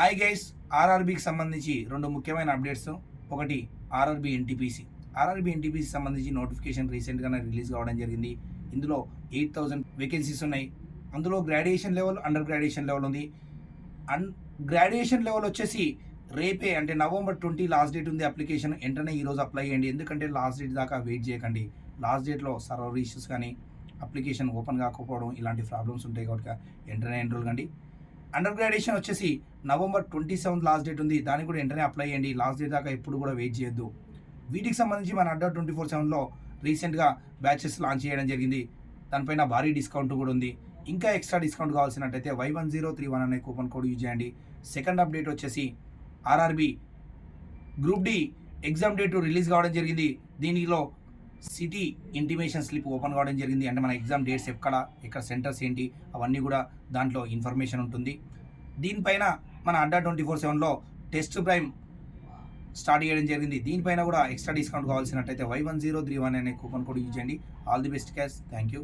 Hi guys, ఆర్ఆర్బీకి సంబంధించి రెండు ముఖ్యమైన అప్డేట్స్. ఒకటి ఆర్ఆర్బీ ఎన్టీపీసీ. ఆర్ఆర్బీ ఎన్టీపీసీ సంబంధించి నోటిఫికేషన్ రీసెంట్గానే రిలీజ్ కావడం జరిగింది. ఇందులో 8,000 వేకెన్సీస్ ఉన్నాయి. అందులో graduation level, under graduation level ఉంది. గ్రాడ్యుయేషన్ లెవెల్ వచ్చేసి రేపే, అంటే November 20 లాస్ట్ డేట్ ఉంది. అప్లికేషన్ వెంటనే ఈరోజు అప్లై చేయండి. ఎందుకంటే లాస్ట్ డేట్ దాకా వెయిట్ చేయకండి. లాస్ట్ డేట్లో సర్వర్ ఇష్యూస్ కానీ అప్లికేషన్ ఓపెన్ కాకపోవడం ఇలాంటి ప్రాబ్లమ్స్ ఉంటాయి కాబట్టి వెంటనే ఎన్రోల్ కండి. అండర్ గ్రాడ్యుయేషన్ వచ్చేసి November 27 లాస్ట్ డేట్ ఉంది. దానికి కూడా వెంటనే అప్లై చేయండి. లాస్ట్ డేట్ దాకా ఎప్పుడు కూడా వెయిట్ చేయొద్దు. వీటికి సంబంధించి మన అడ్డా 24/7లో రీసెంట్గా బ్యాచెస్ లాంచ్ చేయడం జరిగింది. దానిపైన భారీ డిస్కౌంట్ కూడా ఉంది. ఇంకా ఎక్స్ట్రా డిస్కౌంట్ కావాల్సినట్టయితే Y1031 అనే కూపన్ కోడ్ యూజ్ చేయండి. సెకండ్ అప్డేట్ వచ్చేసి RRB group D exam date release కావడం జరిగింది. దీనిలో సిటీ ఇంటిమేషన్ స్లిప్ ఓపెన్ కావడం జరిగింది. అంటే మన ఎగ్జామ్ డేట్స్ ఎక్కడ సెంటర్స్ ఏంటి అవన్నీ కూడా దాంట్లో ఇన్ఫర్మేషన్ ఉంటుంది. దీనిపైన మన అడ్డా 24/7లో టెస్ట్ ప్రైమ్ స్టార్ట్ చేయడం జరిగింది. దీనిపైన కూడా ఎక్స్ట్రా డిస్కౌంట్ కావాల్సినట్టయితే Y1031 అనే కూపన్ కోడ్ యూజ్ చేయండి. All the best cash. Thank you.